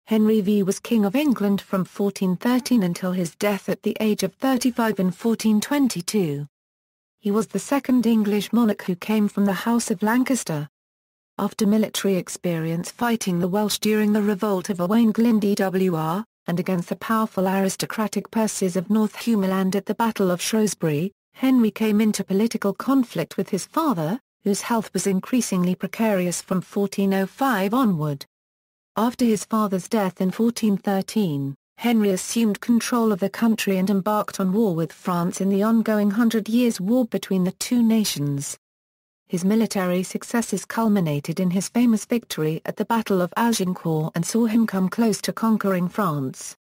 Henry V was King of England from 1413 until his death at the age of 35 in 1422. He was the second English monarch who came from the House of Lancaster. After military experience fighting the Welsh during the revolt of Owain Glyn Dwr, and against the powerful aristocratic Percys of Northumerland at the Battle of Shrewsbury, Henry came into political conflict with his father, whose health was increasingly precarious from 1405 onward. After his father's death in 1413, Henry assumed control of the country and embarked on war with France in the ongoing 100 Years' War between the two nations. His military successes culminated in his famous victory at the Battle of Agincourt and saw him come close to conquering France.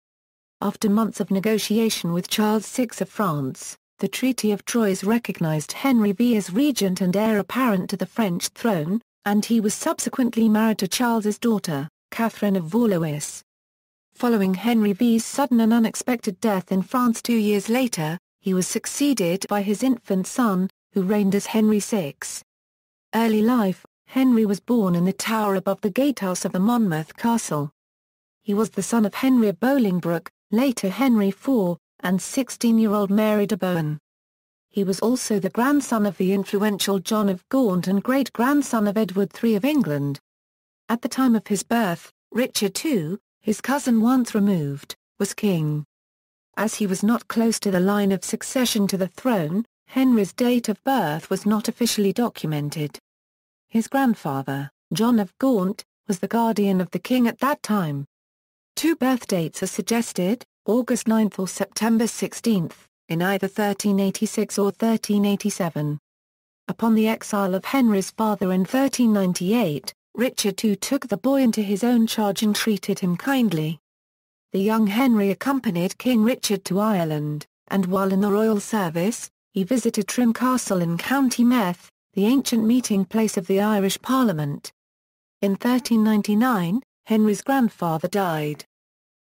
After months of negotiation with Charles VI of France, the Treaty of Troyes recognized Henry V as regent and heir-apparent to the French throne, and he was subsequently married to Charles's daughter, Catherine of Valois. Following Henry V's sudden and unexpected death in France 2 years later, he was succeeded by his infant son, who reigned as Henry VI. Early life: Henry was born in the tower above the gatehouse of the Monmouth Castle. He was the son of Henry of Bolingbroke, later Henry IV, and 16-year-old Mary de Bohun. He was also the grandson of the influential John of Gaunt and great-grandson of Edward III of England. At the time of his birth, Richard II, his cousin once removed, was king. As he was not close to the line of succession to the throne, Henry's date of birth was not officially documented. His grandfather, John of Gaunt, was the guardian of the king at that time. Two birth dates are suggested, August 9 or September 16, in either 1386 or 1387. Upon the exile of Henry's father in 1398, Richard II took the boy into his own charge and treated him kindly. The young Henry accompanied King Richard to Ireland, and while in the royal service, he visited Trim Castle in County Meath, the ancient meeting place of the Irish Parliament. In 1399, Henry's grandfather died.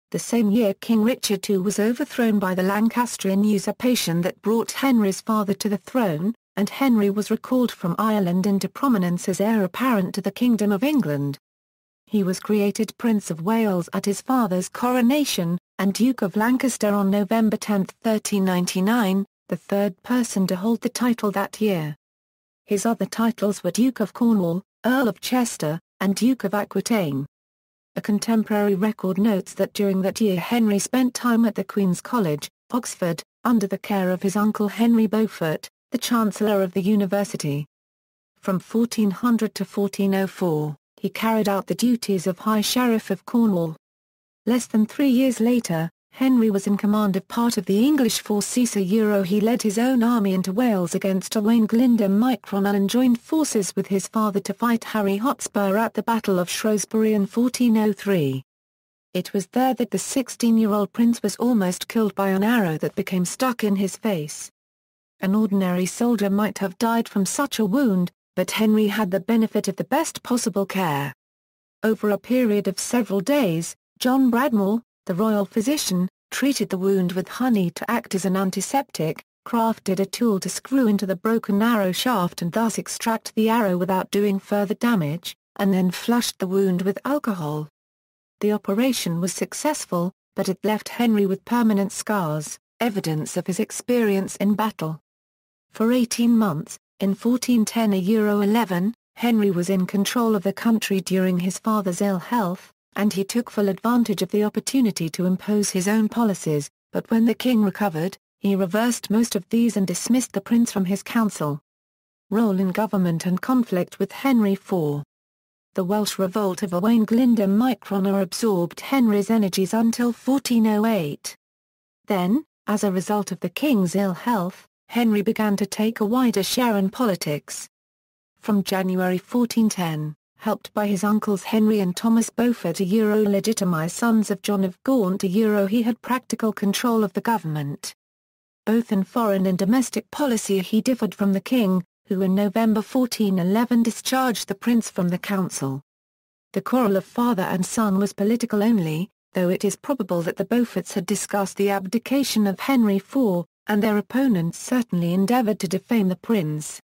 The same year King Richard II was overthrown by the Lancastrian usurpation that brought Henry's father to the throne, and Henry was recalled from Ireland into prominence as heir-apparent to the Kingdom of England. He was created Prince of Wales at his father's coronation, and Duke of Lancaster on November 10, 1399, the third person to hold the title that year. His other titles were Duke of Cornwall, Earl of Chester, and Duke of Aquitaine. A contemporary record notes that during that year Henry spent time at the Queen's College, Oxford, under the care of his uncle Henry Beaufort, the Chancellor of the University. From 1400 to 1404, he carried out the duties of High Sheriff of Cornwall. Less than 3 years later, Henry was in command of part of the English force he led his own army into Wales against Owain Glyn Dwr and joined forces with his father to fight Harry Hotspur at the Battle of Shrewsbury in 1403. It was there that the 16-year-old prince was almost killed by an arrow that became stuck in his face. An ordinary soldier might have died from such a wound, but Henry had the benefit of the best possible care. Over a period of several days, John Bradmore, the royal physician, treated the wound with honey to act as an antiseptic, crafted a tool to screw into the broken arrow shaft and thus extract the arrow without doing further damage, and then flushed the wound with alcohol. The operation was successful, but it left Henry with permanent scars, evidence of his experience in battle. For 18 months, in 1410–11, Henry was in control of the country during his father's ill health, and he took full advantage of the opportunity to impose his own policies, but when the king recovered, he reversed most of these and dismissed the prince from his council. Role in government and conflict with Henry IV. The Welsh revolt of Owain Glyn Dwr absorbed Henry's energies until 1408. Then, as a result of the king's ill health, Henry began to take a wider share in politics. From January 1410, helped by his uncles Henry and Thomas Beaufort legitimized sons of John of Gaunt he had practical control of the government. Both in foreign and domestic policy he differed from the king, who in November 1411 discharged the prince from the council. The quarrel of father and son was political only, though it is probable that the Beauforts had discussed the abdication of Henry IV, and their opponents certainly endeavoured to defame the prince.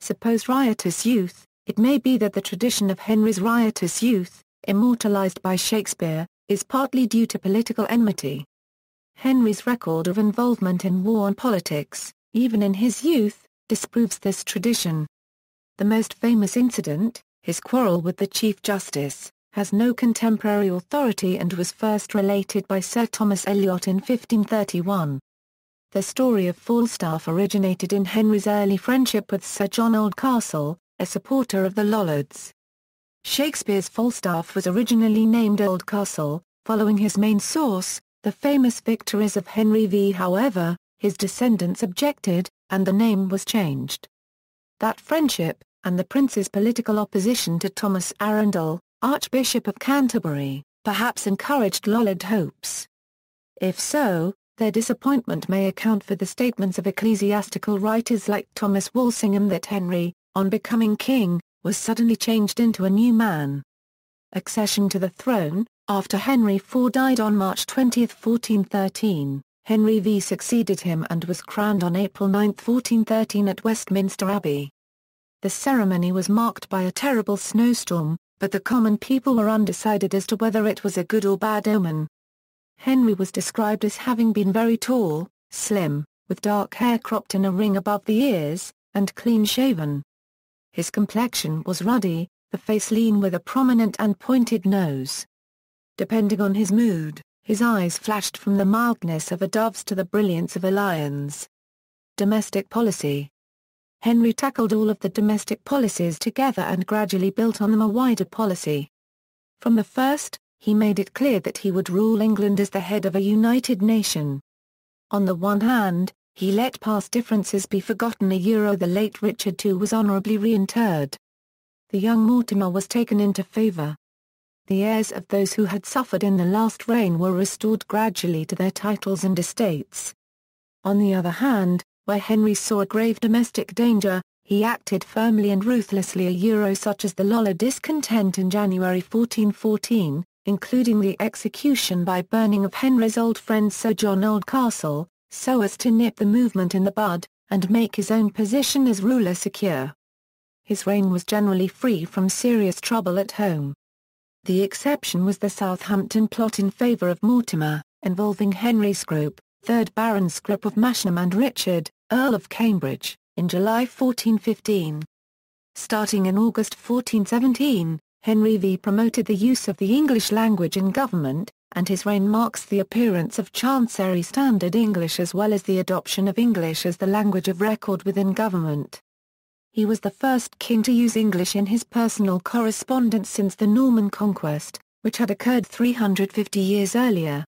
Suppose riotous youth. It may be that the tradition of Henry's riotous youth, immortalized by Shakespeare, is partly due to political enmity. Henry's record of involvement in war and politics, even in his youth, disproves this tradition. The most famous incident, his quarrel with the Chief Justice, has no contemporary authority and was first related by Sir Thomas Elyot in 1531. The story of Falstaff originated in Henry's early friendship with Sir John Oldcastle, a supporter of the Lollards. Shakespeare's Falstaff was originally named Oldcastle, following his main source, the famous victories of Henry V. However, his descendants objected, and the name was changed. That friendship, and the prince's political opposition to Thomas Arundel, Archbishop of Canterbury, perhaps encouraged Lollard hopes. If so, their disappointment may account for the statements of ecclesiastical writers like Thomas Walsingham that Henry, on becoming king, was suddenly changed into a new man. Accession to the throne. After Henry IV died on March 20, 1413, Henry V succeeded him and was crowned on April 9, 1413 at Westminster Abbey. The ceremony was marked by a terrible snowstorm, but the common people were undecided as to whether it was a good or bad omen. Henry was described as having been very tall, slim, with dark hair cropped in a ring above the ears, and clean-shaven. His complexion was ruddy, the face lean with a prominent and pointed nose. Depending on his mood, his eyes flashed from the mildness of a dove's to the brilliance of a lion's. Domestic policy. Henry tackled all of the domestic policies together and gradually built on them a wider policy. From the first, he made it clear that he would rule England as the head of a united nation. On the one hand, he let past differences be forgotten. The late Richard II was honourably reinterred. The young Mortimer was taken into favour. The heirs of those who had suffered in the last reign were restored gradually to their titles and estates. On the other hand, where Henry saw a grave domestic danger, he acted firmly and ruthlessly. Such as the Lollard discontent in January 1414, including the execution by burning of Henry's old friend Sir John Oldcastle, so as to nip the movement in the bud, and make his own position as ruler secure. His reign was generally free from serious trouble at home. The exception was the Southampton plot in favour of Mortimer, involving Henry Scrope, 3rd Baron Scrope of Masham and Richard, Earl of Cambridge, in July 1415. Starting in August 1417, Henry V promoted the use of the English language in government, and his reign marks the appearance of Chancery Standard English as well as the adoption of English as the language of record within government. He was the first king to use English in his personal correspondence since the Norman conquest, which had occurred 350 years earlier.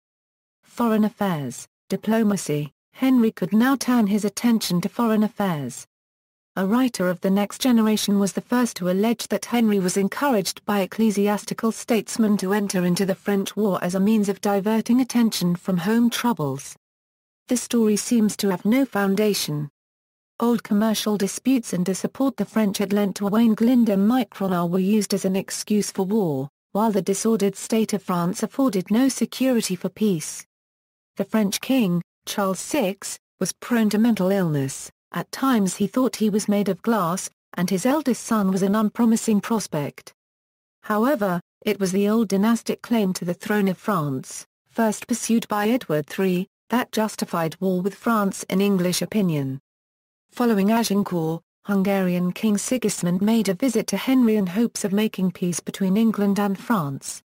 Foreign affairs, diplomacy. Henry could now turn his attention to foreign affairs. A writer of the next generation was the first to allege that Henry was encouraged by ecclesiastical statesmen to enter into the French war as a means of diverting attention from home troubles. This story seems to have no foundation. Old commercial disputes and to support the French had lent to Owain Glyn Dwr were used as an excuse for war, while the disordered state of France afforded no security for peace. The French king, Charles VI, was prone to mental illness. At times he thought he was made of glass, and his eldest son was an unpromising prospect. However, it was the old dynastic claim to the throne of France, first pursued by Edward III, that justified war with France in English opinion. Following Agincourt, Hungarian King Sigismund made a visit to Henry in hopes of making peace between England and France.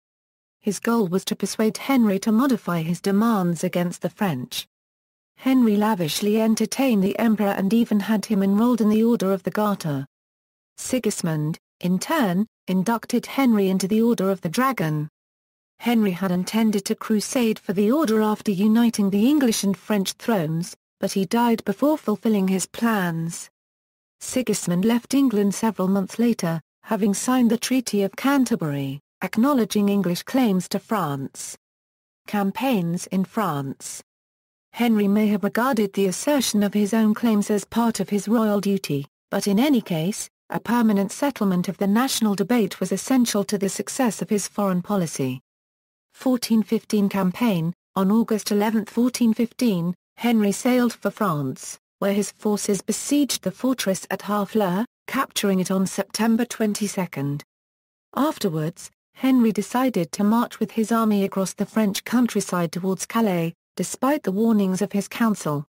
His goal was to persuade Henry to modify his demands against the French. Henry lavishly entertained the emperor and even had him enrolled in the Order of the Garter. Sigismund, in turn, inducted Henry into the Order of the Dragon. Henry had intended to crusade for the order after uniting the English and French thrones, but he died before fulfilling his plans. Sigismund left England several months later, having signed the Treaty of Canterbury, acknowledging English claims to France. Campaigns in France. Henry may have regarded the assertion of his own claims as part of his royal duty, but in any case, a permanent settlement of the national debate was essential to the success of his foreign policy. 1415 campaign. On August 11, 1415, Henry sailed for France, where his forces besieged the fortress at Harfleur, capturing it on September 22. Afterwards, Henry decided to march with his army across the French countryside towards Calais, despite the warnings of his council.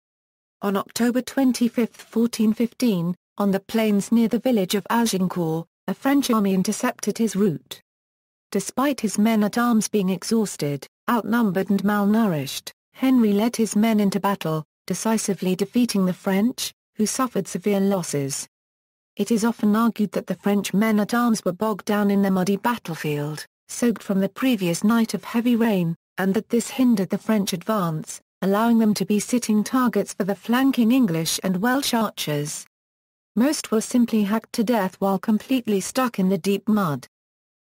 On October 25, 1415, on the plains near the village of Agincourt, a French army intercepted his route. Despite his men-at-arms being exhausted, outnumbered and malnourished, Henry led his men into battle, decisively defeating the French, who suffered severe losses. It is often argued that the French men-at-arms were bogged down in the muddy battlefield, soaked from the previous night of heavy rain, and that this hindered the French advance, allowing them to be sitting targets for the flanking English and Welsh archers. Most were simply hacked to death while completely stuck in the deep mud.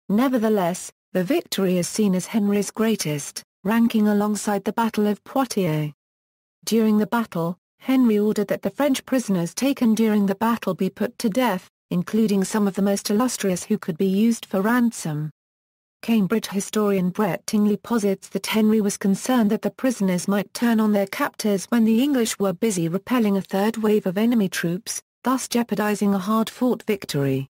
Nevertheless, the victory is seen as Henry's greatest, ranking alongside the Battle of Poitiers. During the battle, Henry ordered that the French prisoners taken during the battle be put to death, including some of the most illustrious who could be used for ransom. Cambridge historian Brett Tingley posits that Henry was concerned that the prisoners might turn on their captors when the English were busy repelling a third wave of enemy troops, thus jeopardizing a hard-fought victory.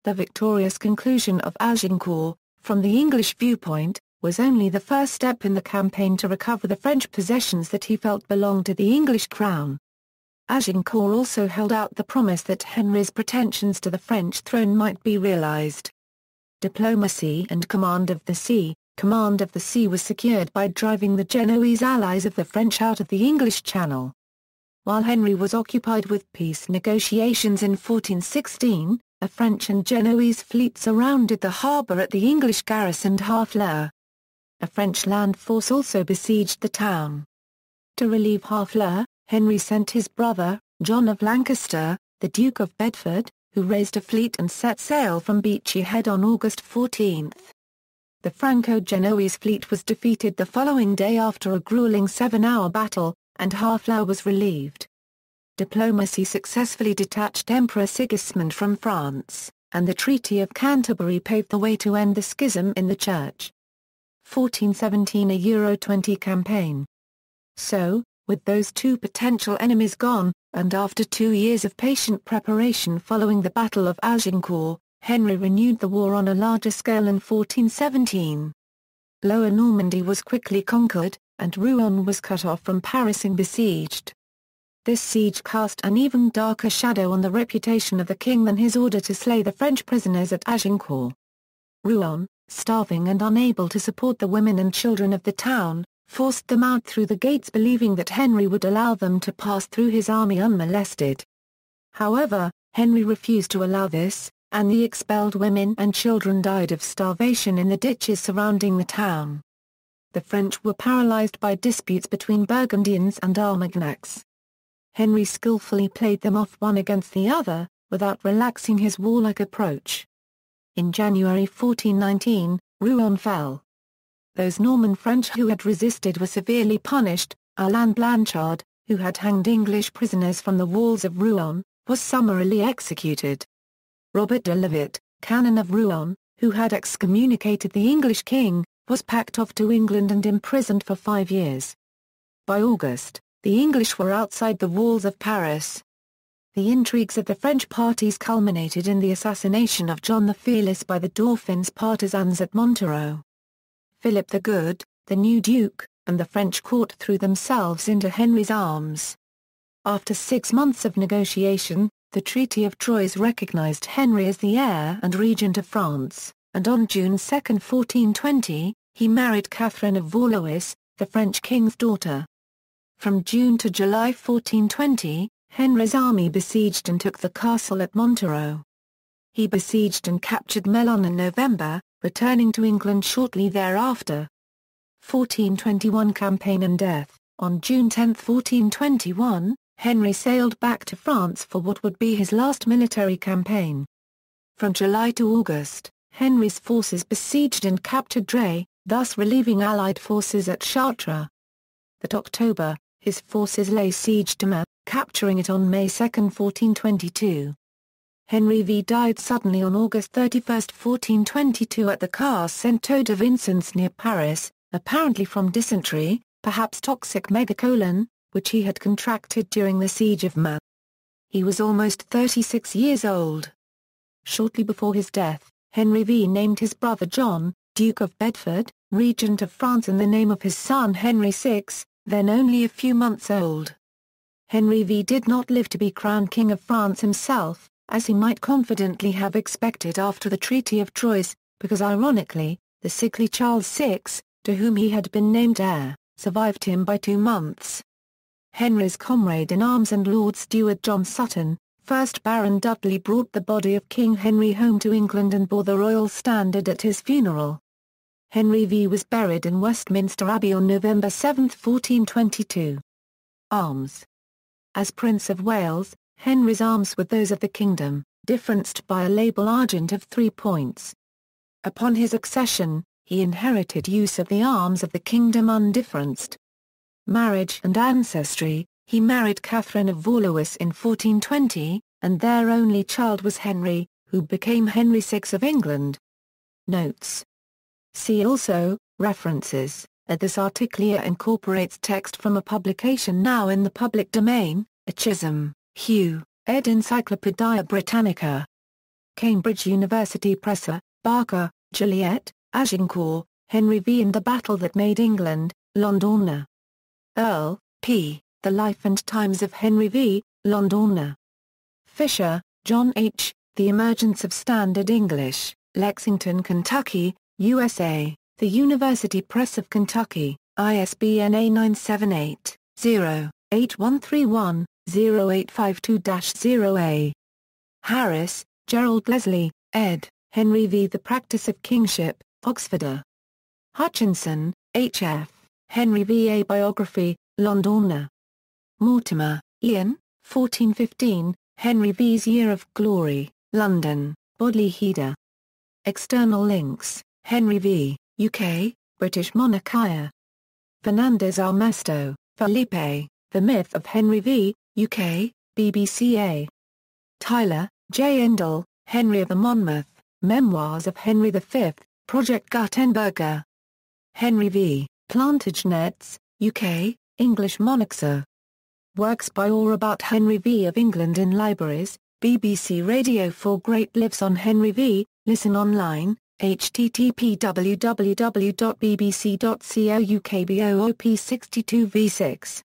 The victorious conclusion of Agincourt, from the English viewpoint, was only the first step in the campaign to recover the French possessions that he felt belonged to the English crown. Agincourt also held out the promise that Henry's pretensions to the French throne might be realized. Diplomacy and command of the sea. Command of the sea was secured by driving the Genoese allies of the French out of the English Channel. While Henry was occupied with peace negotiations in 1416, a French and Genoese fleet surrounded the harbour at the English garrisoned Harfleur. A French land force also besieged the town. To relieve Harfleur, Henry sent his brother, John of Lancaster, the Duke of Bedford, who raised a fleet and set sail from Beachy Head on August 14. The Franco-Genoese fleet was defeated the following day after a grueling 7-hour battle, and Harfleur was relieved. Diplomacy successfully detached Emperor Sigismund from France, and the Treaty of Canterbury paved the way to end the schism in the Church. 1417 Euro 20 campaign. So, with those two potential enemies gone, and after 2 years of patient preparation following the Battle of Agincourt, Henry renewed the war on a larger scale in 1417. Lower Normandy was quickly conquered, and Rouen was cut off from Paris and besieged. This siege cast an even darker shadow on the reputation of the king than his order to slay the French prisoners at Agincourt. Rouen, starving and unable to support the women and children of the town, forced them out through the gates believing that Henry would allow them to pass through his army unmolested. However, Henry refused to allow this, and the expelled women and children died of starvation in the ditches surrounding the town. The French were paralyzed by disputes between Burgundians and Armagnacs. Henry skillfully played them off one against the other, without relaxing his warlike approach. In January 1419, Rouen fell. Those Norman French who had resisted were severely punished. Alain Blanchard, who had hanged English prisoners from the walls of Rouen, was summarily executed. Robert de Levet, canon of Rouen, who had excommunicated the English king, was packed off to England and imprisoned for 5 years. By August, the English were outside the walls of Paris. The intrigues of the French parties culminated in the assassination of John the Fearless by the Dauphin's partisans at Montereau. Philip the Good, the new duke, and the French court threw themselves into Henry's arms. After 6 months of negotiation, the Treaty of Troyes recognized Henry as the heir and regent of France, and on June 2, 1420, he married Catherine of Valois, the French king's daughter. From June to July 1420, Henry's army besieged and took the castle at Montereau. He besieged and captured Melun in November, returning to England shortly thereafter. 1421 Campaign and death. On June 10, 1421, Henry sailed back to France for what would be his last military campaign. From July to August, Henry's forces besieged and captured Dreux, thus relieving Allied forces at Chartres. That October, his forces lay siege to Metz, capturing it on May 2, 1422. Henry V died suddenly on August 31, 1422 at the Cas Saint-Ouen de Vincennes near Paris, apparently from dysentery, perhaps toxic megacolon, which he had contracted during the siege of Metz. He was almost 36 years old. Shortly before his death, Henry V named his brother John, Duke of Bedford, regent of France in the name of his son Henry VI, then only a few months old. Henry V did not live to be crowned King of France himself, as he might confidently have expected after the Treaty of Troyes, because ironically, the sickly Charles VI, to whom he had been named heir, survived him by 2 months. Henry's comrade-in-arms and Lord Steward John Sutton, 1st Baron Dudley, brought the body of King Henry home to England and bore the royal standard at his funeral. Henry V was buried in Westminster Abbey on November 7, 1422. Arms. As Prince of Wales, Henry's arms were those of the kingdom, differenced by a label argent of 3 points. Upon his accession, he inherited use of the arms of the kingdom undifferenced. Marriage and ancestry: he married Catherine of Valois in 1420, and their only child was Henry, who became Henry VI of England. Notes. See also, references. This article incorporates text from a publication now in the public domain, Chisholm, Hugh, ed. Encyclopædia Britannica. Cambridge University Press. Barker, Juliet, Agincourt, Henry V and the Battle That Made England, London. Earl, P., The Life and Times of Henry V, London. Fisher, John H., The Emergence of Standard English, Lexington, Kentucky, USA, The University Press of Kentucky, ISBN A978-0-8131-0852-0A. Harris, Gerald Leslie, ed., Henry V. The Practice of Kingship, Oxford. Hutchinson, H. F., Henry V. A Biography, London. Mortimer, Ian, 1415, Henry V.'s Year of Glory, London, Bodley Header. External links: Henry V, UK, British Monarchia. Fernandez Armesto, Felipe, The Myth of Henry V, UK, BBC. Tyler, J. Endel, Henry of Monmouth, Memoirs of Henry V, Project Gutenberger. Henry V, Plantagenets, UK, English monarchs. Works by or about Henry V of England in libraries, BBC Radio 4 Great Lives on Henry V, listen online, http www.bbc.co.uk BOOP 62 v6.